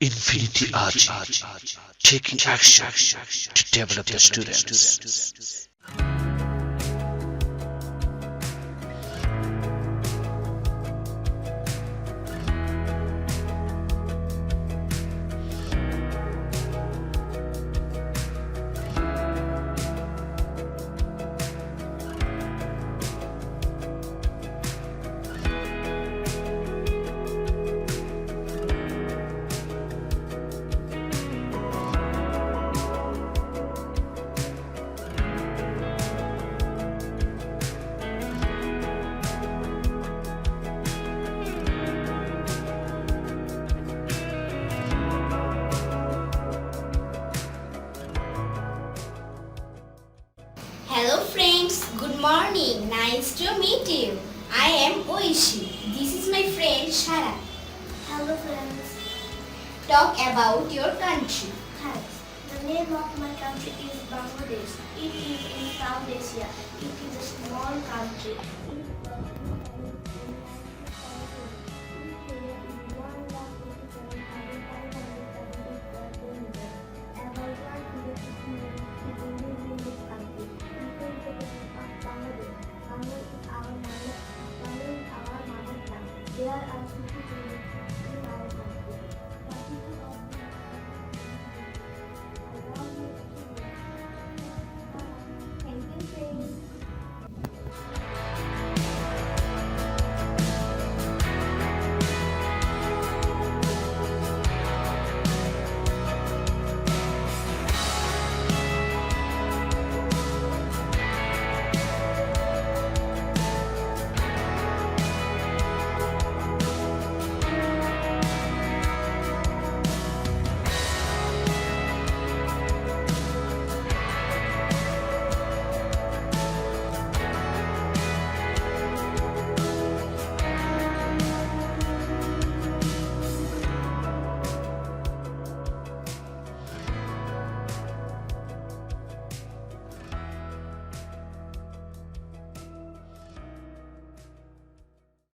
Infinity RG, taking action to develop the students. Hello friends, good morning. Nice to meet you. I am Oishi. This is my friend Sara. Hello friends. Talk about your country. Thanks. The name of my country is Bangladesh. It is in South Asia. It is a small country. In